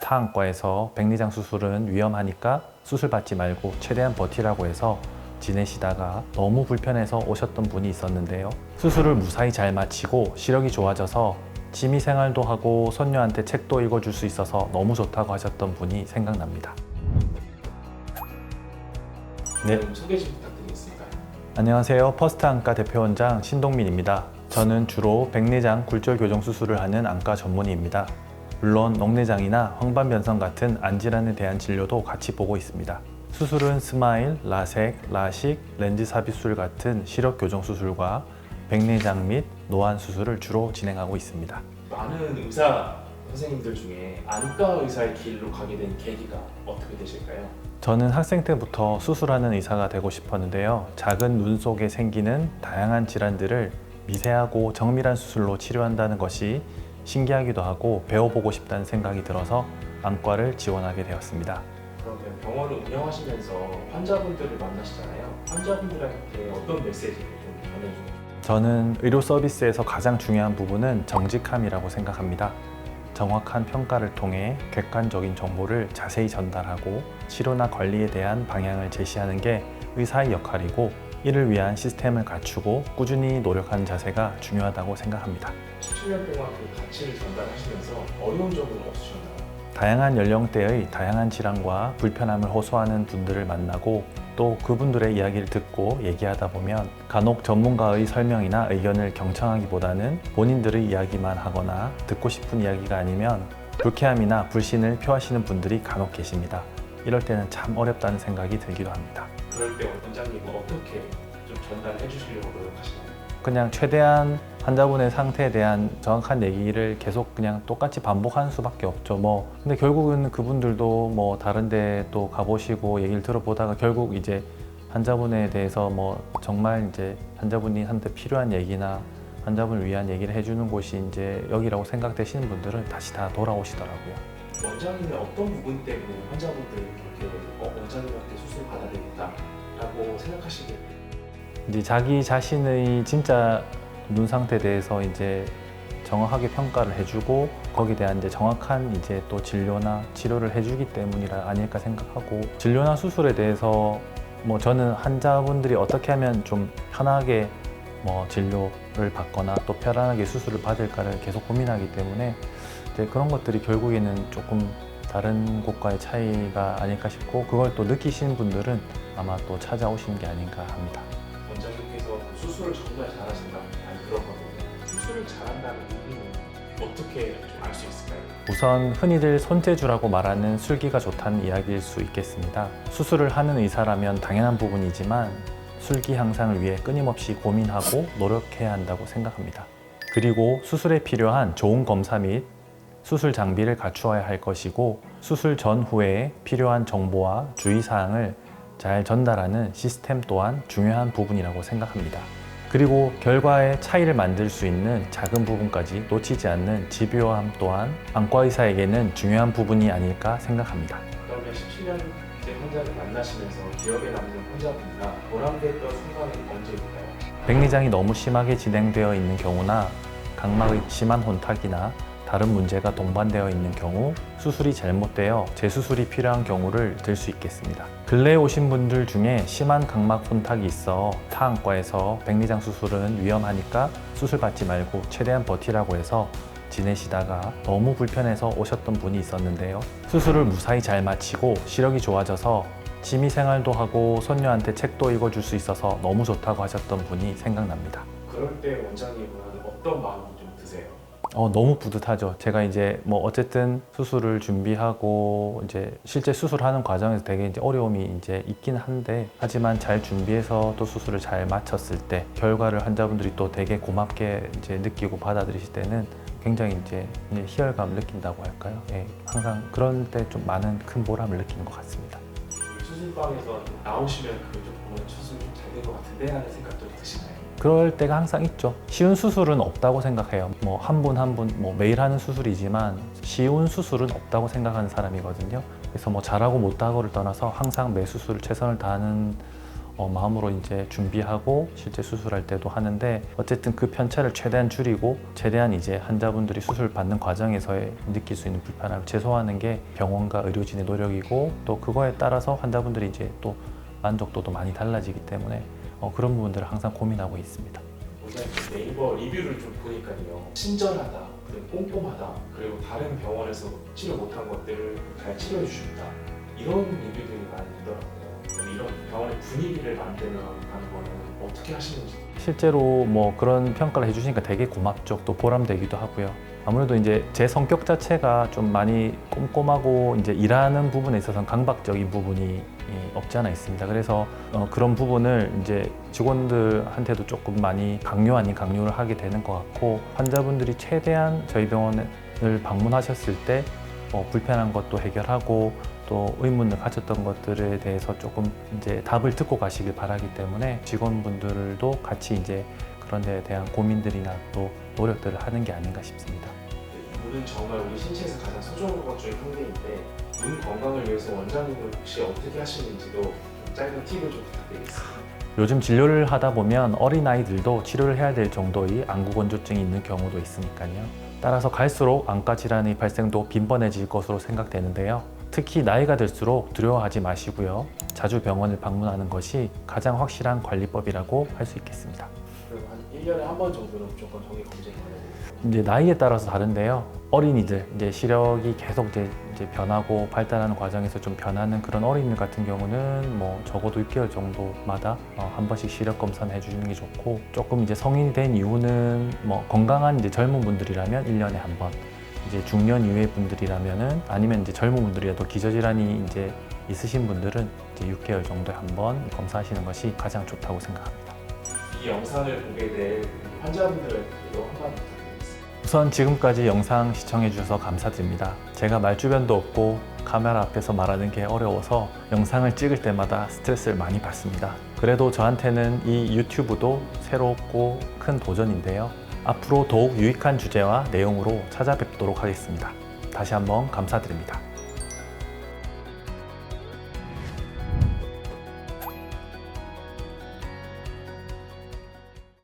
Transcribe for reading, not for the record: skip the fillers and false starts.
타안과에서 백내장 수술은 위험하니까 수술 받지 말고 최대한 버티라고 해서 지내시다가 너무 불편해서 오셨던 분이 있었는데요. 수술을 무사히 잘 마치고 시력이 좋아져서 취미생활도 하고 손녀한테 책도 읽어줄 수 있어서 너무 좋다고 하셨던 분이 생각납니다. 네. 소개 좀 부탁드리겠습니다. 안녕하세요. 퍼스트안과 대표원장 신동민입니다. 저는 주로 백내장 굴절 교정 수술을 하는 안과 전문의입니다. 물론 녹내장이나 황반변성 같은 안질환에 대한 진료도 같이 보고 있습니다. 수술은 스마일, 라섹, 라식, 렌즈 삽입술 같은 시력 교정 수술과 백내장 및 노안 수술을 주로 진행하고 있습니다. 많은 의사 선생님들 중에 안과 의사의 길로 가게 된 계기가 어떻게 되실까요? 저는 학생 때부터 수술하는 의사가 되고 싶었는데요. 작은 눈 속에 생기는 다양한 질환들을 미세하고 정밀한 수술로 치료한다는 것이 신기하기도 하고 배워보고 싶다는 생각이 들어서 안과를 지원하게 되었습니다. 그러면 병원을 운영하시면서 환자분들을 만나시잖아요. 환자분들한테 어떤 메시지를 좀 전해주세요? 저는 의료 서비스에서 가장 중요한 부분은 정직함이라고 생각합니다. 정확한 평가를 통해 객관적인 정보를 자세히 전달하고 치료나 관리에 대한 방향을 제시하는 게 의사의 역할이고, 이를 위한 시스템을 갖추고 꾸준히 노력하는 자세가 중요하다고 생각합니다. 17년 동안 그 가치를 전달하시면서 어려운 점은 없으셨나요? 다양한 연령대의 다양한 질환과 불편함을 호소하는 분들을 만나고 또 그분들의 이야기를 듣고 얘기하다 보면 간혹 전문가의 설명이나 의견을 경청하기보다는 본인들의 이야기만 하거나 듣고 싶은 이야기가 아니면 불쾌함이나 불신을 표하시는 분들이 간혹 계십니다. 이럴 때는 참 어렵다는 생각이 들기도 합니다. 그럴 때 원장님은 어떻게 좀 전달해 주시려고 노력하시나요? 그냥 최대한 환자분의 상태에 대한 정확한 얘기를 계속 그냥 똑같이 반복하는 수밖에 없죠. 근데 결국은 그분들도 다른 데 또 가보시고 얘기를 들어보다가 결국 이제 환자분에 대해서 정말 이제 환자분한테 필요한 얘기나 환자분을 위한 얘기를 해주는 곳이 이제 여기라고 생각되시는 분들은 다시 다 돌아오시더라고요. 원장님의 어떤 부분 때문에 환자분들이 그렇게 원장님한테 수술 받아야 되겠다라고 생각하시게 돼요? 이제 자기 자신의 진짜 눈 상태에 대해서 이제 정확하게 평가를 해주고 거기에 대한 이제 정확한 이제 또 진료나 치료를 해주기 때문이라 아닐까 생각하고, 진료나 수술에 대해서 저는 환자분들이 어떻게 하면 좀 편하게 진료를 받거나 또 편안하게 수술을 받을까를 계속 고민하기 때문에 이제 그런 것들이 결국에는 조금 다른 곳과의 차이가 아닐까 싶고, 그걸 또 느끼시는 분들은 아마 또 찾아오시는 게 아닌가 합니다. 원장님께서 수술을 정말 잘하신다 많이 들었거든요. 수술을 잘한다는 의미는 어떻게 좀 알 수 있을까요? 우선 흔히들 손재주라고 말하는 술기가 좋다는 이야기일 수 있겠습니다. 수술을 하는 의사라면 당연한 부분이지만 술기 향상을 위해 끊임없이 고민하고 노력해야 한다고 생각합니다. 그리고 수술에 필요한 좋은 검사 및 수술 장비를 갖추어야 할 것이고, 수술 전후에 필요한 정보와 주의사항을 잘 전달하는 시스템 또한 중요한 부분이라고 생각합니다. 그리고 결과의 차이를 만들 수 있는 작은 부분까지 놓치지 않는 집요함 또한 안과 의사에게는 중요한 부분이 아닐까 생각합니다. 그러면 17년 된 환자를 만나시면서 기억에 남는 환자분이나 보람됐던 순간은 언제일까요? 백내장이 너무 심하게 진행되어 있는 경우나 각막의 심한 혼탁이나 다른 문제가 동반되어 있는 경우, 수술이 잘못되어 재수술이 필요한 경우를 들 수 있겠습니다. 근래에 오신 분들 중에 심한 각막 혼탁이 있어 타안과에서 백내장 수술은 위험하니까 수술 받지 말고 최대한 버티라고 해서 지내시다가 너무 불편해서 오셨던 분이 있었는데요. 수술을 무사히 잘 마치고 시력이 좋아져서 취미생활도 하고 손녀한테 책도 읽어줄 수 있어서 너무 좋다고 하셨던 분이 생각납니다. 그럴 때 원장님은 어떤 마음이 좀 드세요? 너무 뿌듯하죠. 제가 이제 어쨌든 수술을 준비하고 이제 실제 수술하는 과정에서 되게 이제 어려움이 이제 있긴 한데, 하지만 잘 준비해서 또 수술을 잘 마쳤을 때 결과를 환자분들이 또 되게 고맙게 이제 느끼고 받아들이실 때는 굉장히 이제 희열감을 느낀다고 할까요? 예, 항상 그런 때 좀 많은 큰 보람을 느끼는 것 같습니다. 수술방에서 나오시면 그 좀 보면 수술 좀 잘 된 것 같은데 하는 생각도 드시나요? 그럴 때가 항상 있죠. 쉬운 수술은 없다고 생각해요. 한 분 한 분 매일 하는 수술이지만 쉬운 수술은 없다고 생각하는 사람이거든요. 그래서 잘하고 못하고를 떠나서 항상 매 수술을 최선을 다하는 마음으로 이제 준비하고 실제 수술할 때도 하는데, 어쨌든 그 편차를 최대한 줄이고 최대한 이제 환자분들이 수술 받는 과정에서의 느낄 수 있는 불편함을 최소화하는 게 병원과 의료진의 노력이고, 또 그거에 따라서 환자분들이 이제 또 만족도도 많이 달라지기 때문에 그런 부분들을 항상 고민하고 있습니다. 네이버 리뷰를 좀 보니까요, 친절하다, 그리고 꼼꼼하다, 그리고 다른 병원에서 치료 못한 것들을 잘 치료해 주신다, 이런 리뷰들이 많이 있더라고요. 이런 병원의 분위기를 만드는 거는 어떻게 하시는지. 실제로 뭐 그런 평가를 해주시니까 되게 고맙죠. 또 보람되기도 하고요. 아무래도 이제 제 성격 자체가 좀 많이 꼼꼼하고 이제 일하는 부분에 있어서는 강박적인 부분이 없지 않아 있습니다. 그래서 그런 부분을 이제 직원들한테도 조금 많이 강요 아닌 강요를 하게 되는 것 같고, 환자분들이 최대한 저희 병원을 방문하셨을 때 불편한 것도 해결하고, 또 의문을 가졌던 것들에 대해서 조금 이제 답을 듣고 가시길 바라기 때문에 직원분들도 같이 이제 그런 데에 대한 고민들이나 또 노력들을 하는 게 아닌가 싶습니다. 눈은 정말 우리 신체에서 가장 소중한 것 중에 한 개인데, 눈 건강을 위해서 원장님은 혹시 어떻게 하시는지도 좀 짧은 팁을 좀 부탁드리겠습니다. 요즘 진료를 하다 보면 어린아이들도 치료를 해야 될 정도의 안구건조증이 있는 경우도 있으니까요. 따라서 갈수록 안과 질환의 발생도 빈번해질 것으로 생각되는데요. 특히 나이가 들수록 두려워하지 마시고요. 자주 병원을 방문하는 것이 가장 확실한 관리법이라고 할 수 있겠습니다. 그럼 한 1년에 한 번 정도는 무조건 정기 검진을 받아야 돼요. 이제 나이에 따라서 다른데요. 어린이들, 이제 시력이 계속 이제 변하고 발달하는 과정에서 좀 변하는 그런 어린이들 같은 경우는 뭐 적어도 6개월 정도마다 한 번씩 시력 검사는 해주시는 게 좋고, 조금 이제 성인이 된 이후는 뭐 건강한 이제 젊은 분들이라면 1년에 한 번, 이제 중년 이후의 분들이라면은, 아니면 이제 젊은 분들이라도 기저질환이 이제 있으신 분들은 이제 6개월 정도에 한 번 검사하시는 것이 가장 좋다고 생각합니다. 이 영상을 보게 될 환자분들에게도 한마디 부탁드리겠습니다. 우선 지금까지 영상 시청해 주셔서 감사드립니다. 제가 말주변도 없고 카메라 앞에서 말하는 게 어려워서 영상을 찍을 때마다 스트레스를 많이 받습니다. 그래도 저한테는 이 유튜브도 새롭고 큰 도전인데요. 앞으로 더욱 유익한 주제와 내용으로 찾아뵙도록 하겠습니다. 다시 한번 감사드립니다.